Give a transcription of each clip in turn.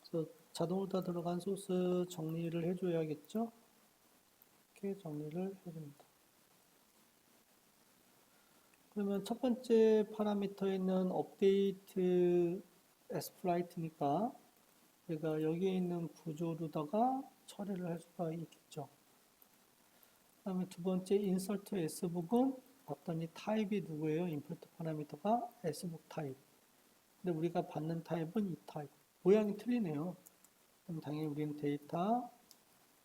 그래서 자동으로 다 들어간 소스 정리를 해줘야겠죠? 이렇게 정리를 해줍니다. 그러면 첫 번째 파라미터에는 업데이트 sFlight니까 우리가 여기 있는 구조로다가 처리를 할 수가 있겠죠. 그 다음에 두 번째 insert sbook은 봤더니 타입이 누구예요? 임포트 파라미터가 sbook 타입. 근데 우리가 받는 타입은 이 타입. 모양이 틀리네요. 그럼 당연히 우리는 데이터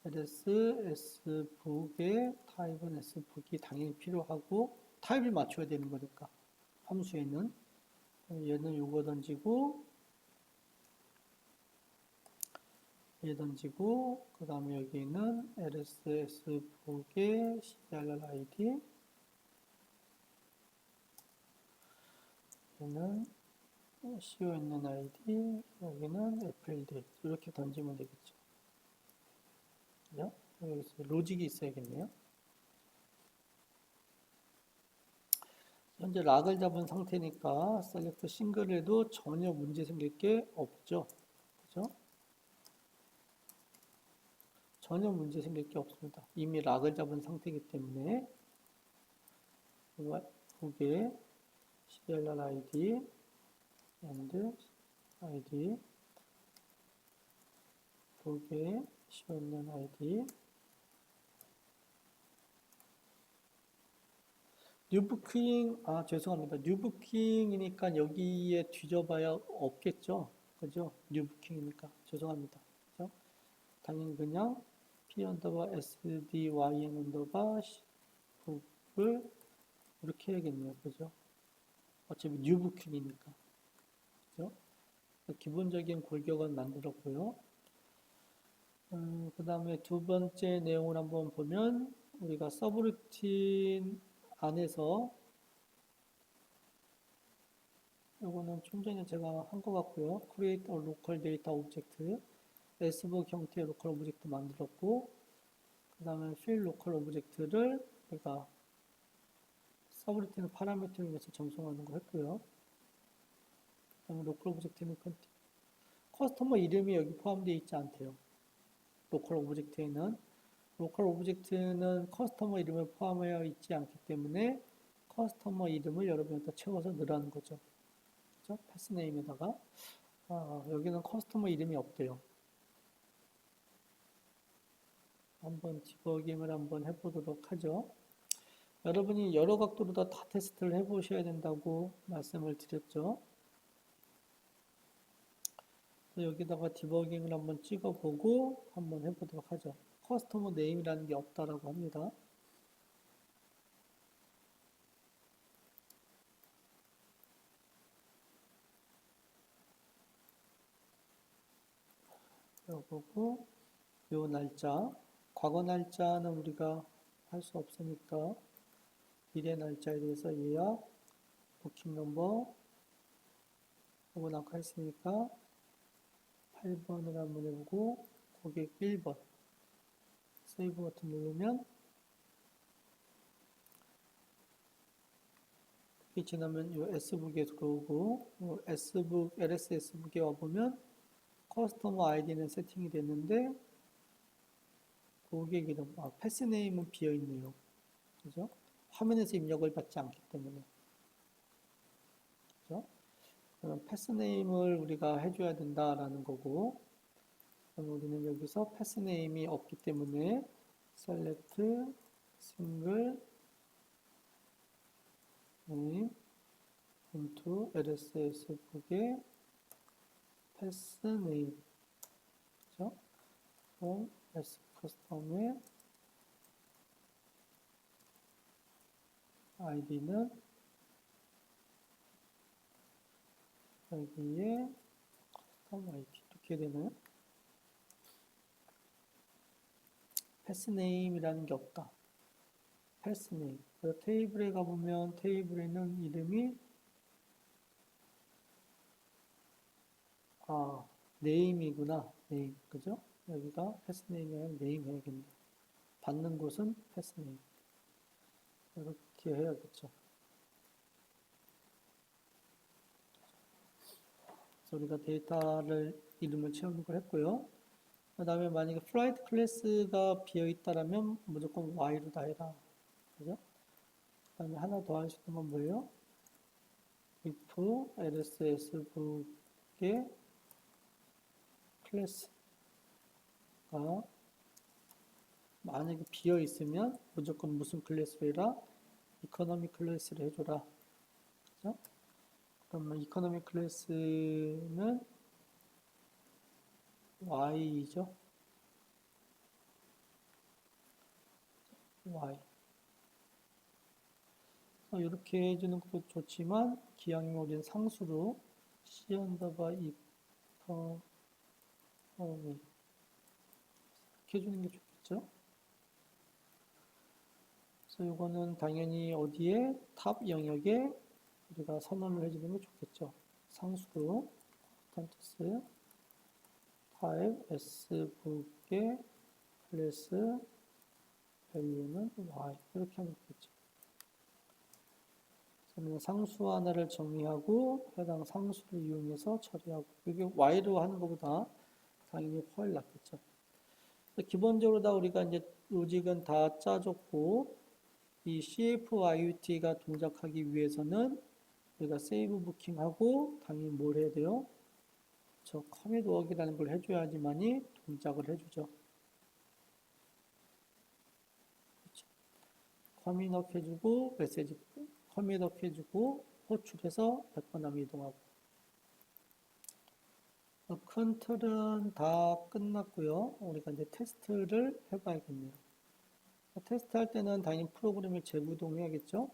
ls sbook의 타입은 sbook이 당연히 필요하고 타입을 맞춰야 되는 거니까 함수에는 얘는 요거 던지고 얘 던지고 그 다음에 여기는 ls sbook의 crid 얘는 CONNID 여기는 FLD 이렇게 던지면 되겠죠. 그죠? 여기서 로직이 있어야겠네요. 현재 락을 잡은 상태니까 셀렉트 싱글에도 전혀 문제 생길 게 없죠. 그죠? 전혀 문제 생길 게 없습니다. 이미 락을 잡은 상태이기 때문에 북의 CLR ID and 북의 CONN ID 뉴부킹, 죄송합니다. 뉴부킹이니까 여기에 뒤져봐야 없겠죠. 그죠? 뉴부킹이니까. 죄송합니다. 그죠? 당연히 그냥 p 언더바 sdyn 언더바 북을 이렇게 해야겠네요. 그죠? 어차피 뉴부킹이니까. 그죠? 기본적인 골격은 만들었고요. 그 다음에 두 번째 내용을 한번 보면 우리가 서브루틴 안에서 요거는 좀 전에 제가 한 것 같고요. create a local data object sbook 형태의 로컬 오브젝트 만들었고 그 다음에 fill local 오브젝트를 우리가 서브루틴 파라미터를 위해서 전송하는 거 했고요. 그 다음에 로컬 오브젝트는 커스터머 이름이 여기 포함되어 있지 않대요. 로컬 오브젝트에는 로컬 오브젝트는 커스터머 이름을 포함하여 있지 않기 때문에 커스터머 이름을 여러분한테 채워서 넣으라는 거죠. 그죠? 패스네임에다가 여기는 커스터머 이름이 없대요. 한번 디버깅을 한번 해보도록 하죠. 여러분이 여러 각도로 다 테스트를 해보셔야 된다고 말씀을 드렸죠. 여기다가 디버깅을 한번 찍어보고 한번 해보도록 하죠. 커스터머 네임이라는 게 없다라고 합니다. 보고 요 날짜, 과거 날짜는 우리가 할 수 없으니까 미래 날짜에 대해서 예약, 부킹 넘버 요건 아까 했으니까 8번을 한번 해보고 고객 1번 세이브 버튼 누르면 이게 지나면 요 S북에 들어오고 요 S북, LS S북에 와보면 커스터머 아이디는 세팅이 됐는데 고객 이름, 패스네임은 비어있네요. 그죠? 화면에서 입력을 받지 않기 때문에. 그죠? 그럼 패스네임을 우리가 해줘야 된다라는 거고, 그럼 우리는 여기서 패스네임이 없기 때문에 select single name into LSS 북의 패스네임. 그죠? 그럼 S 커스텀의 아이디는 여기에 커스텀 아이디 이렇게 되나요? 패스네임이라는 게 없다. 패스네임. 테이블에 가보면 테이블에는 이름이 네임이구나. 네임. 그죠? 여기가 패스네임이 아니라 네임 해야겠네. 받는 곳은 패스네임. 이렇게 해야겠죠. 그래서 우리가 데이터를 이름을 채우는 걸 했고요. 그 다음에 만약에 flight 클래스가 비어 있다라면 무조건 Y로 다 해라. 그죠? 그 다음에 하나 더 할 수 있는 건 뭐예요? if ls s북의 클래스가 만약에 비어 있으면 무조건 무슨 클래스로 해라? 이코노미 클래스를 해줘라. 그죠? 그러면 이코노미 클래스는 Y이죠. Y. 이렇게 해주는 것도 좋지만 기왕이면 우리는 상수로 C 언더바 이코노미 이렇게 해주는 게 좋겠죠. 그래서 이거는 당연히 어디에 탑 영역에 우리가 선언을 해주는 게 좋겠죠. 상수로 컨텐츠 타입 s북의 클래스 밸류는 y 이렇게 하면 되겠죠. 그러면 상수 하나를 정리하고 해당 상수를 이용해서 처리하고 이게 y로 하는 것보다 당연히 훨 낫겠죠. 기본적으로 다 우리가 이제 로직은 다 짜줬고 이 CFIUT가 동작하기 위해서는 우리가 세이브 부킹하고 당연히 뭘 해야 돼요? 저 커밋 워크라는 걸 해줘야지만이 동작을 해주죠. 그렇죠? 커밋업 해주고 메시지 커밋업 해주고 호출해서 100번 이동하고 큰 틀은 다 끝났고요. 우리가 이제 테스트를 해봐야겠네요. 테스트 할 때는 당연히 프로그램을 재구동해야겠죠.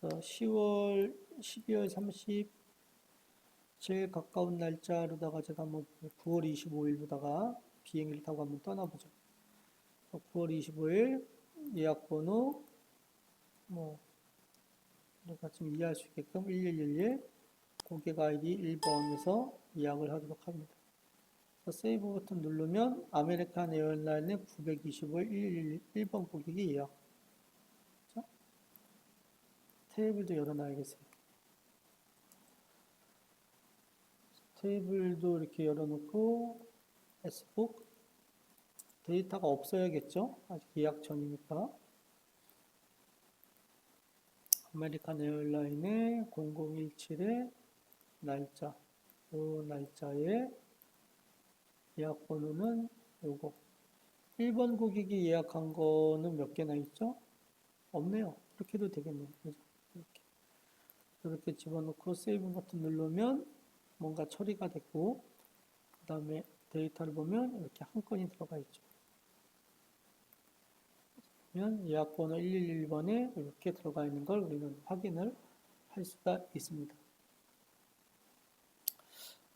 그래서 12월 30 제일 가까운 날짜로다가 제가 한번 9월 25일로다가 비행기를 타고 한번 떠나보죠. 9월 25일 예약 번호 뭐 우리가 좀 이해할 수 있게끔 1111 고객 아이디 1번에서 예약을 하도록 합니다. 세이브 버튼 누르면 아메리칸 에어라인의 925일 111번 고객이 예약. 그렇죠? 테이블도 열어놔야겠어요. 테이블도 이렇게 열어놓고 S북 데이터가 없어야겠죠? 아직 예약 전이니까. 아메리칸 에어라인의 0017의 날짜, 이 날짜에 예약 번호는 요거. 1번 고객이 예약한 거는 몇 개나 있죠? 없네요. 이렇게 해도 되겠네요. 그죠? 이렇게 집어넣고 세이브 버튼 누르면 뭔가 처리가 됐고, 그 다음에 데이터를 보면 이렇게 한 건이 들어가 있죠. 그러면 예약 번호 111번에 이렇게 들어가 있는 걸 우리는 확인을 할 수가 있습니다.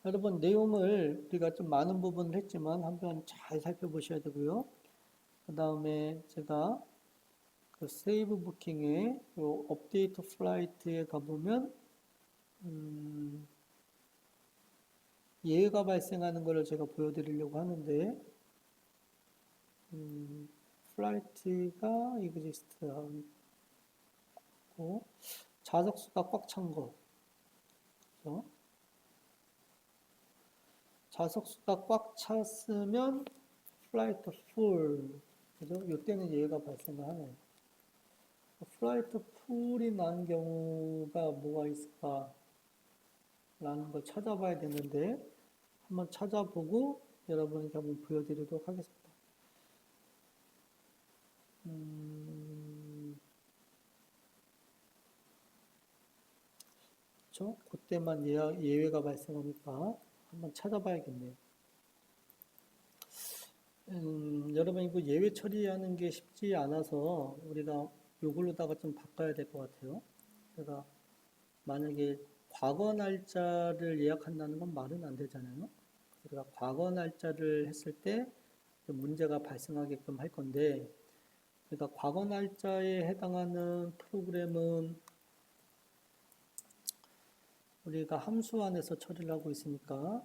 여러분 내용을 우리가 좀 많은 부분을 했지만 한번 잘 살펴보셔야 되고요. 그 다음에 제가 그 세이브 부킹에 요 업데이트 플라이트에 가보면 예외가 발생하는 것을 제가 보여드리려고 하는데 플라이트가 exist 하고 좌석수가 꽉 찬 거 그렇죠? 좌석수가 꽉 찼으면 플라이트 풀 그죠? 이때는 예외가 발생을 하네요. 플라이트 풀이 난 경우가 뭐가 있을까? 라는 걸 찾아봐야 되는데 한번 찾아보고 여러분에게 한번 보여드리도록 하겠습니다. 그렇죠? 그때만 예외가 발생하니까 한번 찾아봐야겠네요. 여러분 이거 예외 처리하는 게 쉽지 않아서 우리가 이걸로다가 좀 바꿔야 될 것 같아요. 제가 만약에 과거 날짜를 예약한다는 건 말은 안 되잖아요. 우리가 과거 날짜를 했을 때 문제가 발생하게끔 할 건데, 그러니까 과거 날짜에 해당하는 프로그램은 우리가 함수 안에서 처리를 하고 있으니까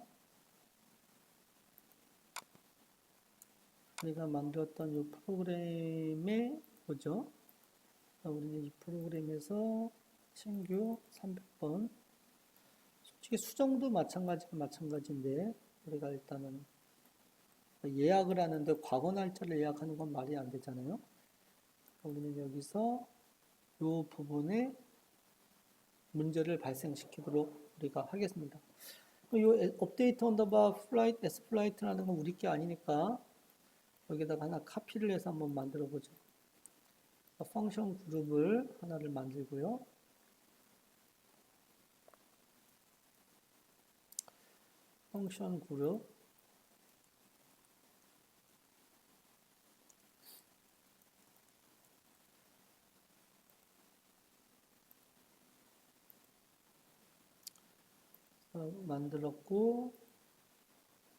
우리가 만들었던 이 프로그램에 보죠. 우리는 이 프로그램에서 신규 300번 솔직히 수정도 마찬가지인데 우리가 일단은 예약을 하는데 과거 날짜를 예약하는 건 말이 안 되잖아요. 우리는 여기서 이 부분에 문제를 발생시키도록 우리가 하겠습니다. 이 업데이트 언더바 플라이트 S 플라이트라는 건 우리 게 아니니까 여기다가 하나 카피를 해서 한번 만들어 보죠. 펑션 그룹을 하나를 만들고요. 펑션 그룹 만들었고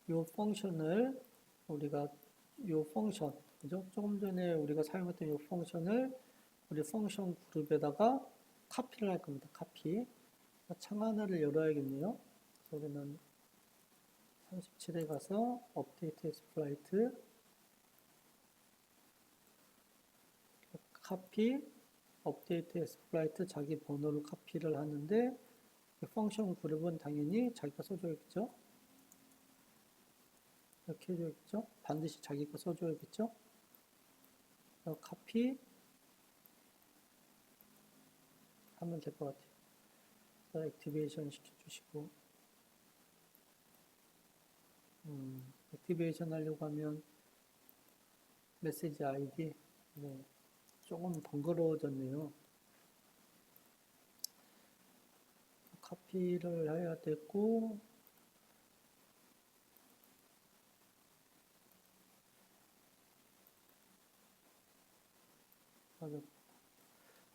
이 펑션을 우리가 이 펑션 그죠? 조금 전에 우리가 사용했던 이 펑션을 우리 펑션 그룹에다가 카피를 할 겁니다. 카피. 창 하나를 열어야겠네요. 그래서 우리는 37에 가서 업데이트 엑스플라이트 카피 업데이트 엑스플라이트 자기 번호를 카피를 하는데 펑션 그룹은 당연히 자기가 써줘야겠죠. 이렇게 해줘야겠죠. 반드시 자기가 써줘야겠죠. 카피 하면 될 것 같아요. 액티베이션 시켜주시고 액티베이션 하려고 하면 메시지 아이디 네, 조금 번거로워졌네요. 카피를 해야 되고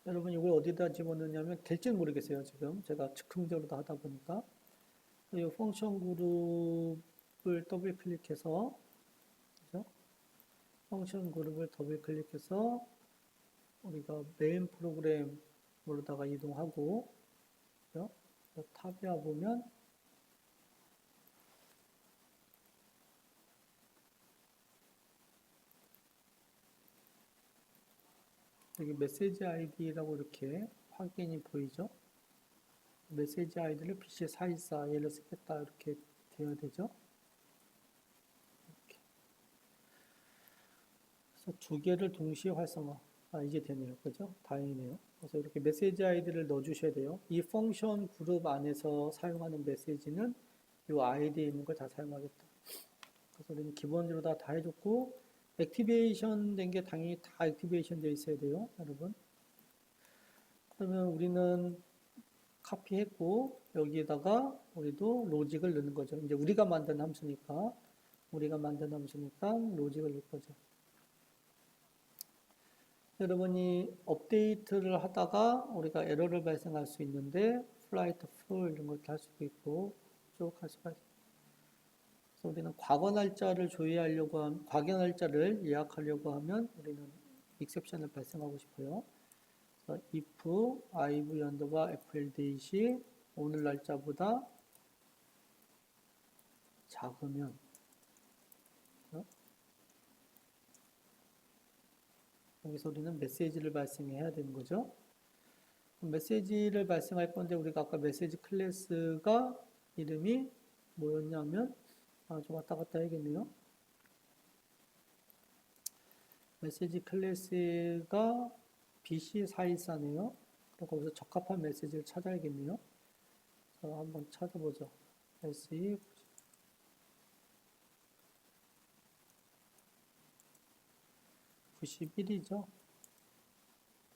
여러분 이걸 어디다 집어넣냐면 될지는 모르겠어요. 지금 제가 즉흥적으로 다 하다 보니까 이 펑션 그룹을 더블 클릭해서 그죠? 펑션 그룹을 더블 클릭해서 우리가 메인 프로그램으로다가 이동하고 그죠? 탑에 보면 여기 메시지 아이디라고 이렇게 확인이 보이죠? 메시지 아이디를 PC414 얘를 쓰겠다 이렇게 되어야 되죠? 이렇게. 그래서 두 개를 동시에 활성화. 이제 되네요. 그죠? 다행이네요. 그래서 이렇게 메시지 아이디를 넣어주셔야 돼요. 이 펑션 그룹 안에서 사용하는 메시지는 이 아이디에 있는 걸 다 사용하겠다. 그래서 우리는 기본적으로 다 해줬고 액티베이션 된 게 당연히 다 액티베이션 되어 있어야 돼요. 여러분. 그러면 우리는 카피했고 여기에다가 우리도 로직을 넣는 거죠. 이제 우리가 만든 함수니까 로직을 넣을 거죠. 여러분이 업데이트를 하다가 우리가 에러를 발생할 수 있는데 플라이트 풀 이런 것도 할 수도 있고 쭉 할 수가 있어요. 그래서 우리는 과거 날짜를 조회하려고 하면 과거 날짜를 예약하려고 하면 우리는 익셉션을 발생하고 싶어요. 그래서 if iv 연도가 fld시 오늘 날짜보다 작으면 여기서 우리는 메시지를 발생해야 되는 거죠. 메시지를 발생할 건데 우리가 아까 메시지 클래스가 이름이 뭐였냐면 좀 왔다 갔다 해야겠네요. 메시지 클래스가 BC414네요. 그럼 거기서 적합한 메시지를 찾아야겠네요. 그래서 한번 찾아보죠. SE 91이죠.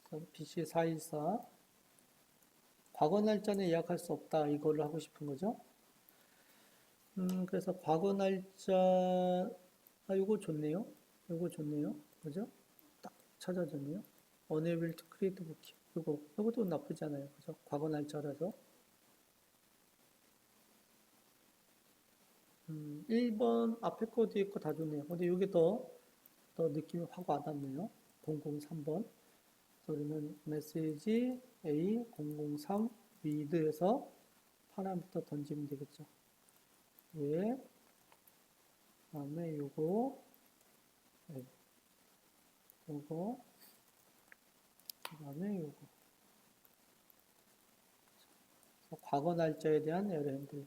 BC414 과거 날짜는 예약할 수 없다. 이거를 하고 싶은 거죠. 그래서 과거 날짜 요거 좋네요. 그죠? 딱 찾아졌네요. Unable to create book. 요것도 나쁘지 않아요. 그죠? 과거 날짜라서. 1번 앞에 거 뒤에 거 다 좋네요. 근데 이게 더 느낌이 확 와닿네요. 003번. 우리는 메시지 A003 read에서 파라미터 던지면 되겠죠. 예. 다음에 요거 그 다음에 요거 과거 날짜에 대한 에러 핸들.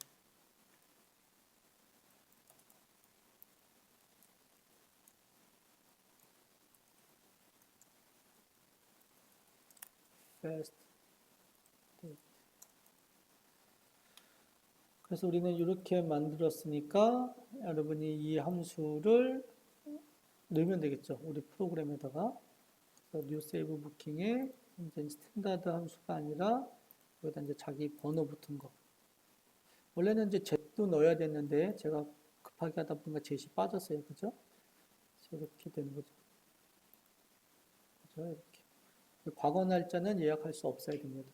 fast date. 그래서 우리는 이렇게 만들었으니까 여러분이 이 함수를 넣으면 되겠죠. 우리 프로그램에다가. 그래서 new save booking에 이제 스탠다드 함수가 아니라 여기다 이제 자기 번호 붙은 거. 원래는 이제 Z도 넣어야 됐는데 제가 급하게 하다 보니까 Z이 빠졌어요. 그죠? 이렇게 되는 거죠. 그죠? 이렇게. 과거 날짜는 예약할 수 없어야 됩니다.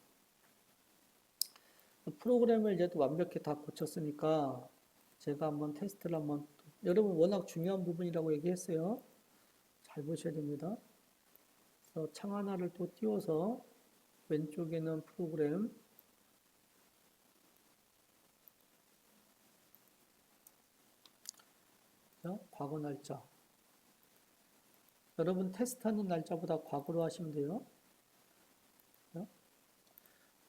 프로그램을 이제 또 완벽히 다 고쳤으니까 제가 한번 테스트를 한번 여러분 워낙 중요한 부분이라고 얘기했어요. 잘 보셔야 됩니다. 그래서 창 하나를 또 띄워서 왼쪽에는 프로그램 과거 날짜 여러분 테스트하는 날짜보다 과거로 하시면 돼요.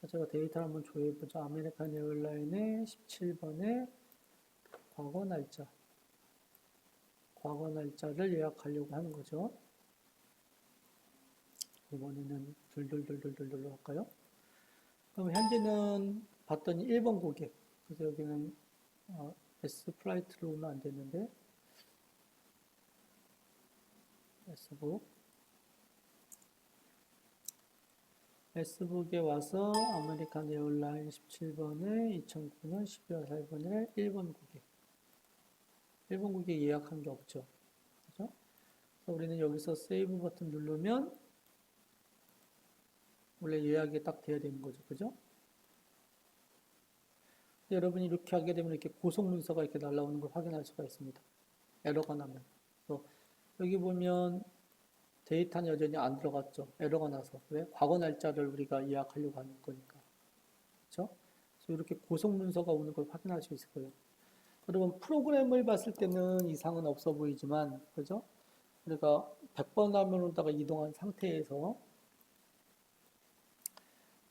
제가 데이터를 한번 조회해보자. 아메리칸 에어라인의 17번의 과거 날짜를 예약하려고 하는 거죠. 이번에는 둘둘둘둘둘 할까요? 그럼 현재는 봤더니 1번 고객. 그래서 여기는 S 플라이트로 오면 안 되는데 S북에 와서 아메리칸 에어라인 17번에 2009년 12월 4일번에 1번 고객. 1번 고객 예약한 게 없죠. 그죠? 그래서 우리는 여기서 세이브 버튼 누르면 원래 예약이 딱 돼야 되는 거죠. 그죠? 여러분이 이렇게 하게 되면 이렇게 고속 문서가 이렇게 날라오는 걸 확인할 수가 있습니다. 에러가 나면. 그래서 여기 보면 데이터는 여전히 안 들어갔죠. 에러가 나서. 왜? 과거 날짜를 우리가 예약하려고 하는 거니까. 그렇죠? 그래서 이렇게 고속 문서가 오는 걸 확인할 수 있을 거예요. 여러분 프로그램을 봤을 때는 이상은 없어 보이지만 그죠? 우리가 100번 화면으로다가 이동한 상태에서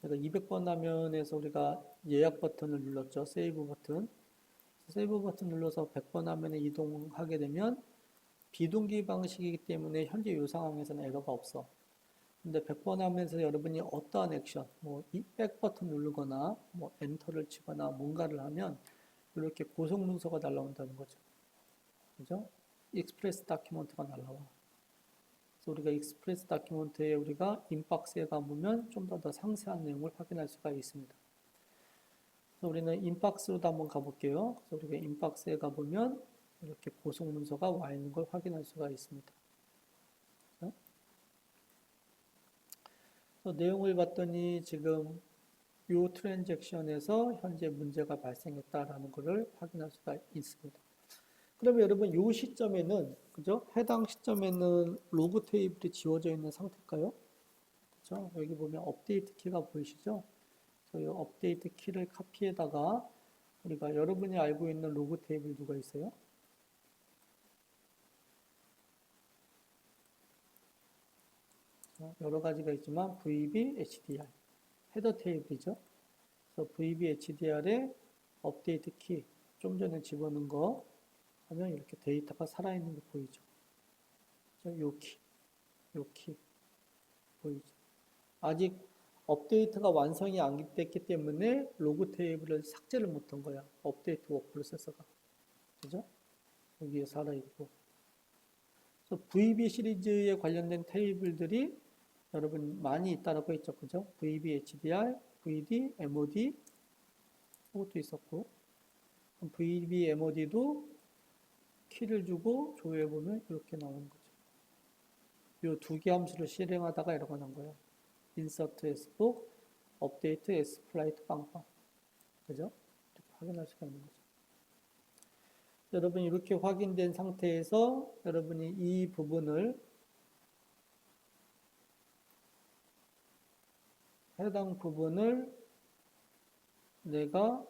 내가 200번 화면에서 우리가 예약 버튼을 눌렀죠. 세이브 버튼. 세이브 버튼 눌러서 100번 화면에 이동하게 되면 비동기 방식이기 때문에 현재 이 상황에서는 에러가 없어. 근데 100번 하면서 여러분이 어떠한 액션, 뭐 이 백 버튼 누르거나 뭐 엔터를 치거나 뭔가를 하면 이렇게 고속 문서가 날라온다는 거죠. 그죠? 익스프레스 다큐먼트가 날라와. 그래서 우리가 익스프레스 다큐먼트에 우리가 인박스에 가보면 좀 더 상세한 내용을 확인할 수가 있습니다. 그래서 우리는 인박스로도 한번 가볼게요. 그래서 우리가 인박스에 가보면 이렇게 고속 문서가 와 있는 걸 확인할 수가 있습니다. 그래서 내용을 봤더니 지금 이 트랜잭션에서 현재 문제가 발생했다라는 것을 확인할 수가 있습니다. 그러면 여러분 이 시점에는 그죠? 해당 시점에는 로그 테이블이 지워져 있는 상태일까요? 그죠? 여기 보면 업데이트 키가 보이시죠? 그래서 이 업데이트 키를 카피에다가 우리가 여러분이 알고 있는 로그 테이블 누가 있어요? 여러 가지가 있지만 VB, HDR 헤더 테이블이죠. 그래서 VB, HDR에 업데이트 키 좀 전에 집어넣은 거 하면 이렇게 데이터가 살아있는 게 보이죠. 요 키 보이죠. 아직 업데이트가 완성이 안 됐기 때문에 로그 테이블을 삭제를 못한 거야. 업데이트 워크 프로세서가. 그죠? 여기에 살아있고. 그래서 VB 시리즈에 관련된 테이블들이 여러분 많이 있다라고 했죠. 그죠? VB, HDR, VD, MOD 그것도 있었고 VB, MOD도 키를 주고 조회해보면 이렇게 나오는 거죠. 이 두 개 함수를 실행하다가 에러가 난 거예요. insert sbook, update sflight 빵빵. 그죠? 이렇게 확인할 수가 있는 거죠. 여러분이 이렇게 확인된 상태에서 여러분이 이 부분을 해당 부분을 내가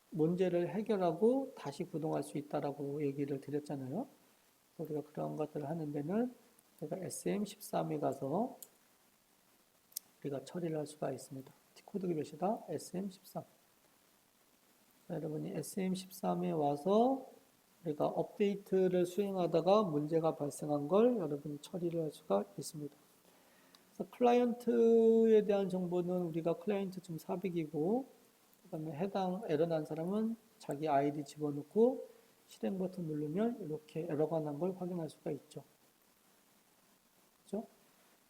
문제를 해결하고 다시 구동할 수 있다라고 얘기를 드렸잖아요. 우리가 그런 것들을 하는 데는 내가 SM13에 가서 우리가 처리를 할 수가 있습니다. 코드가 몇이다? SM13. 여러분이 SM13에 와서 우리가 업데이트를 수행하다가 문제가 발생한 걸 여러분이 처리를 할 수가 있습니다. 그래서 클라이언트에 대한 정보는 우리가 클라이언트 좀 400이고, 그 다음에 해당 에러 난 사람은 자기 아이디 집어넣고 실행 버튼 누르면 이렇게 에러가 난 걸 확인할 수가 있죠. 그렇죠?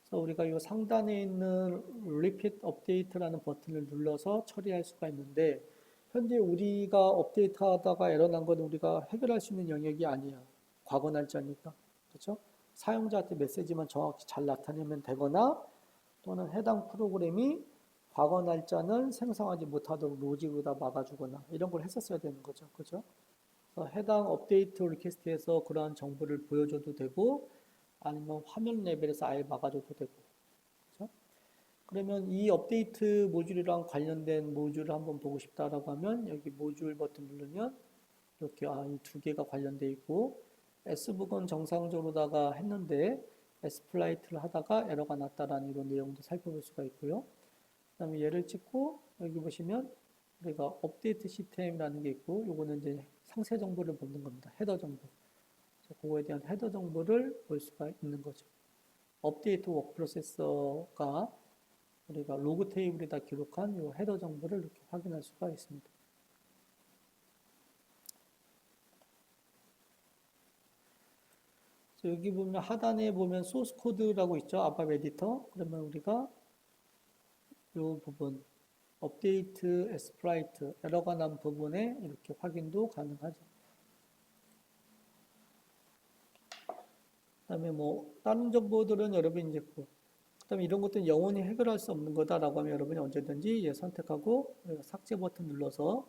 그래서 우리가 이 상단에 있는 Repeat Update라는 버튼을 눌러서 처리할 수가 있는데, 현재 우리가 업데이트 하다가 에러 난 건 우리가 해결할 수 있는 영역이 아니야. 과거 날짜니까. 그렇죠? 사용자한테 메시지만 정확히 잘 나타내면 되거나, 또는 해당 프로그램이 과거 날짜는 생성하지 못하도록 로직으로다 막아주거나 이런 걸 했었어야 되는 거죠. 그죠? 그래서 해당 업데이트 리퀘스트에서 그러한 정보를 보여줘도 되고, 아니면 화면 레벨에서 아예 막아줘도 되고. 그죠? 그러면 이 업데이트 모듈이랑 관련된 모듈을 한번 보고 싶다라고 하면 여기 모듈 버튼 누르면 이렇게 이 두 개가 관련돼 있고, S북은 정상적으로다가 했는데 S플라이트를 하다가 에러가 났다라는 이런 내용도 살펴볼 수가 있고요. 그 다음에 얘를 찍고 여기 보시면 우리가 업데이트 시스템이라는 게 있고, 요거는 이제 상세 정보를 보는 겁니다. 헤더 정보. 그거에 대한 헤더 정보를 볼 수가 있는 거죠. 업데이트 워크 프로세서가 우리가 로그 테이블에다 기록한 이 헤더 정보를 이렇게 확인할 수가 있습니다. 여기 보면 하단에 보면 소스 코드라고 있죠. 아밥 에디터. 그러면 우리가 이 부분 업데이트 에스프라이트 에러가 난 부분에 이렇게 확인도 가능하죠. 그다음에 뭐 다른 정보들은 여러분이 이제 그다음에 이런 것들은 영원히 해결할 수 없는 거다라고 하면 여러분이 언제든지 얘 선택하고 삭제 버튼 눌러서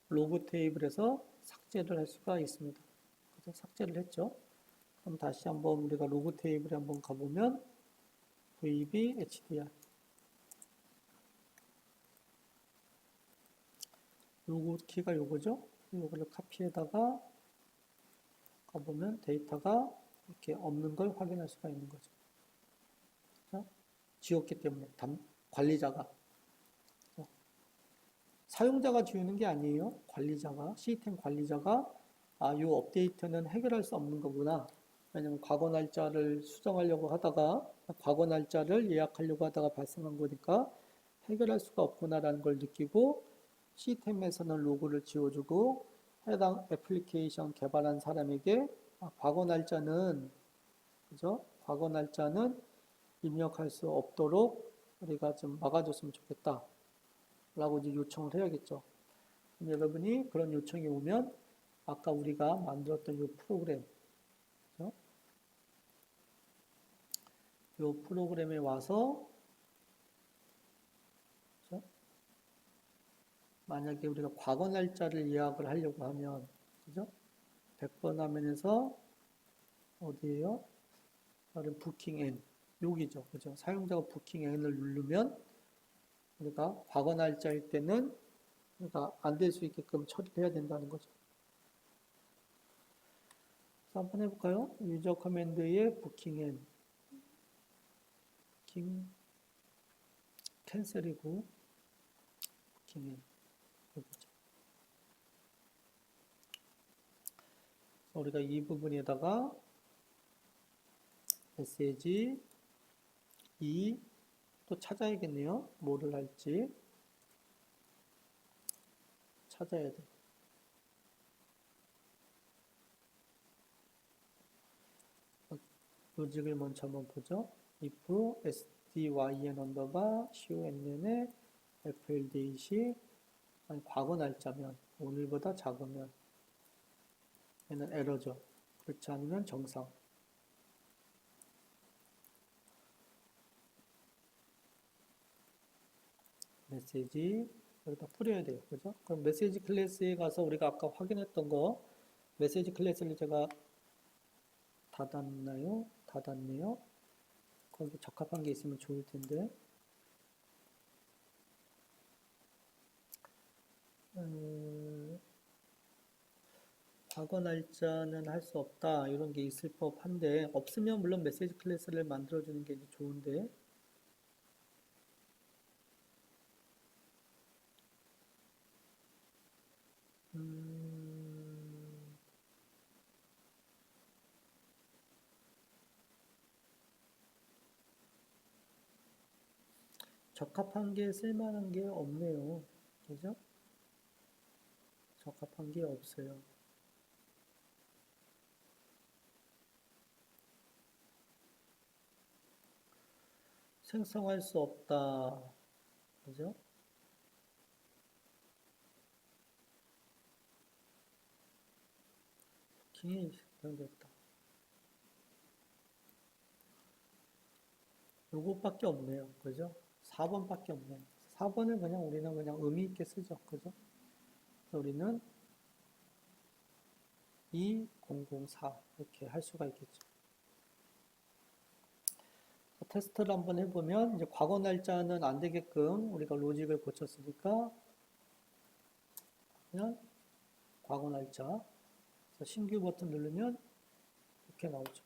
로그 테이블에서 삭제를 할 수가 있습니다. 그래서 삭제를 했죠. 그럼 다시 한번 우리가 로그 테이블에 한번 가보면 VB HDR 로그 키가 요거죠. 요거를 카피에다가 가보면 데이터가 이렇게 없는 걸 확인할 수가 있는 거죠. 그렇죠? 지웠기 때문에 관리자가 사용자가 지우는 게 아니에요. 관리자가 시스템 관리자가 이 업데이트는 해결할 수 없는 거구나. 왜냐면 과거 날짜를 수정하려고 하다가 과거 날짜를 예약하려고 하다가 발생한 거니까 해결할 수가 없구나라는 걸 느끼고 시스템에서는 로그를 지워주고 해당 애플리케이션 개발한 사람에게 과거 날짜는 그죠? 과거 날짜는 입력할 수 없도록 우리가 좀 막아줬으면 좋겠다. 라고 이제 요청을 해야겠죠. 그럼 여러분이 그런 요청이 오면 아까 우리가 만들었던 이 프로그램, 그죠? 이 프로그램에 와서 그죠? 만약에 우리가 과거 날짜를 예약을 하려고 하면 그죠? 100번 화면에서 어디에요? 다른 부킹 N 여기죠. 그죠? 사용자가 부킹 N을 누르면 우리가 과거 날짜일 때는 우리가 안 될 수 있게끔 처리를 해야 된다는 거죠. 그래서 한번 해볼까요? 유저 커맨드의 부킹 N 부킹 캔슬이고 부킹 N 여기죠. 우리가 이 부분에다가 메시지 2 또 찾아야겠네요. 뭐를 할지 찾아야 돼. 로직을 먼저 한번 보죠. if sdyn 언더바 con에 fld시 과거 날짜면 오늘보다 작으면 얘는 에러죠. 그렇지 않으면 정상. 메시지 여기다 뿌려야 돼요. 그죠? 그럼 메시지 클래스에 가서 우리가 아까 확인했던 거 메시지 클래스를 제가 닫았나요? 닫았네요. 거기 적합한 게 있으면 좋을 텐데. 과거 날짜는 할 수 없다. 이런 게 있을 법한데 없으면 물론 메시지 클래스를 만들어주는 게 이제 좋은데 적합한 게 쓸만한 게 없네요. 그죠? 적합한 게 없어요. 생성할 수 없다. 그죠? 부킹이 변됐다. 요것밖에 없네요. 그죠? 4번밖에 없네요. 4번을 그냥 우리는 그냥 의미 있게 쓰죠. 그죠? 그래서 우리는 2004 이렇게 할 수가 있겠죠. 테스트를 한번 해보면 이제 과거 날짜는 안 되게끔 우리가 로직을 고쳤으니까 그냥 과거 날짜 신규 버튼 누르면 이렇게 나오죠.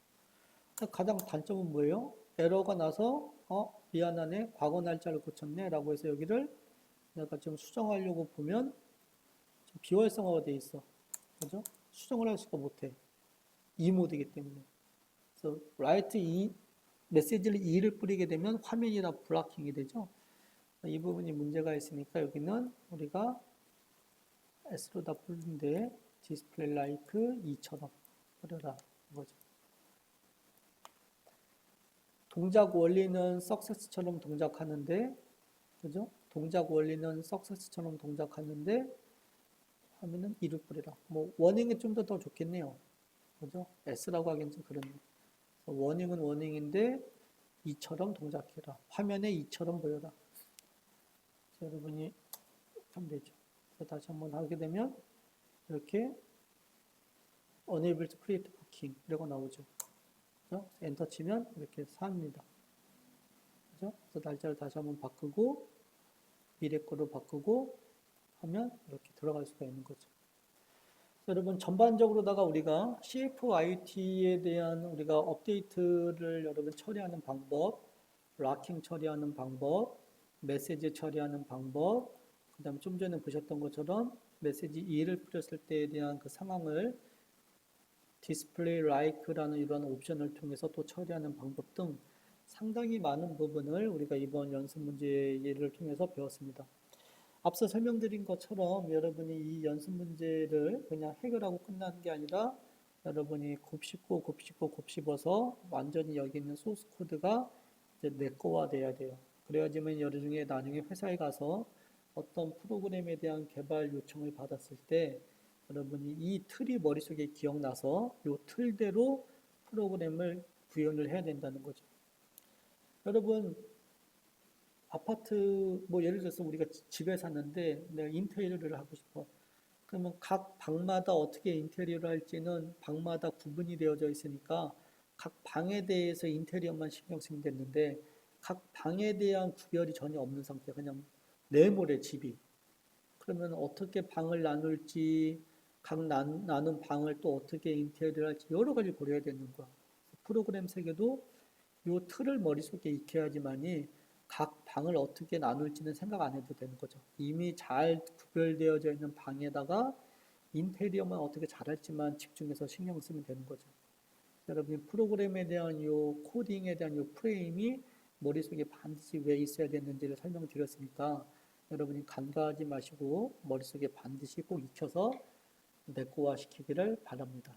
가장 단점은 뭐예요? 에러가 나서 미안하네 과거 날짜를 고쳤네 라고 해서 여기를 내가 좀 수정하려고 보면 비활성화가 돼 있어. 그죠? 수정을 할 수가 못해. 이 모드이기 때문에. 그래서 write 이 메시지를 2를 뿌리게 되면 화면이나 블락킹이 되죠. 이 부분이 문제가 있으니까 여기는 우리가 S로 다 뿌리는데 display like 2처럼 뿌려라 이거죠. 동작 원리는 success처럼 동작하는데 그죠? 동작 원리는 success처럼 동작하는데 하면은 2를 뿌리라. 뭐 워닝이 좀 더 좋겠네요. 그죠? S라고 하기엔 좀 그렇네요. 워닝은 워닝인데 이처럼 동작해라. 화면에 이처럼 보여라. 여러분이 하면 되죠. 그래서 다시 한번 하게 되면 이렇게 unable to create booking 이라고 나오죠. 그죠? 엔터 치면 이렇게 삽니다. 그죠? 그래서 날짜를 다시 한번 바꾸고 미래 거로 바꾸고 하면 이렇게 들어갈 수가 있는 거죠. 여러분 전반적으로다가 우리가 CFIT에 대한 우리가 업데이트를 여러분 처리하는 방법, 락킹 처리하는 방법, 메시지 처리하는 방법, 그 다음에 좀 전에 보셨던 것처럼 메시지 2를 뿌렸을 때에 대한 그 상황을 디스플레이 라이크라는 이런 옵션을 통해서 또 처리하는 방법 등 상당히 많은 부분을 우리가 이번 연습 문제를 통해서 배웠습니다. 앞서 설명드린 것처럼 여러분이 이 연습 문제를 그냥 해결하고 끝나는 게 아니라 여러분이 곱씹고 곱씹고 곱씹어서 완전히 여기 있는 소스 코드가 이제 내 거화 돼야 돼요. 그래야지만 여러분이 나중에 회사에 가서 어떤 프로그램에 대한 개발 요청을 받았을 때 여러분이 이 틀이 머릿속에 기억나서 이 틀대로 프로그램을 구현을 해야 된다는 거죠. 여러분 아파트 뭐 예를 들어서 우리가 집에 샀는데 내가 인테리어를 하고 싶어. 그러면 각 방마다 어떻게 인테리어를 할지는 방마다 구분이 되어져 있으니까 각 방에 대해서 인테리어만 신경 쓰면 됐는데 각 방에 대한 구별이 전혀 없는 상태. 그냥 네모래 집이. 그러면 어떻게 방을 나눌지 각 나눈 방을 또 어떻게 인테리어를 할지 여러 가지 고려해야 되는 거야. 프로그램 세계도 이 틀을 머릿속에 익혀야지만이 각 방을 어떻게 나눌지는 생각 안 해도 되는 거죠. 이미 잘 구별되어져 있는 방에다가 인테리어만 어떻게 잘할지만 집중해서 신경 쓰면 되는 거죠. 여러분이 프로그램에 대한 이 코딩에 대한 이 프레임이 머릿속에 반드시 왜 있어야 되는지를 설명드렸으니까 여러분이 간과하지 마시고 머릿속에 반드시 꼭 익혀서 내꺼화 시키기를 바랍니다.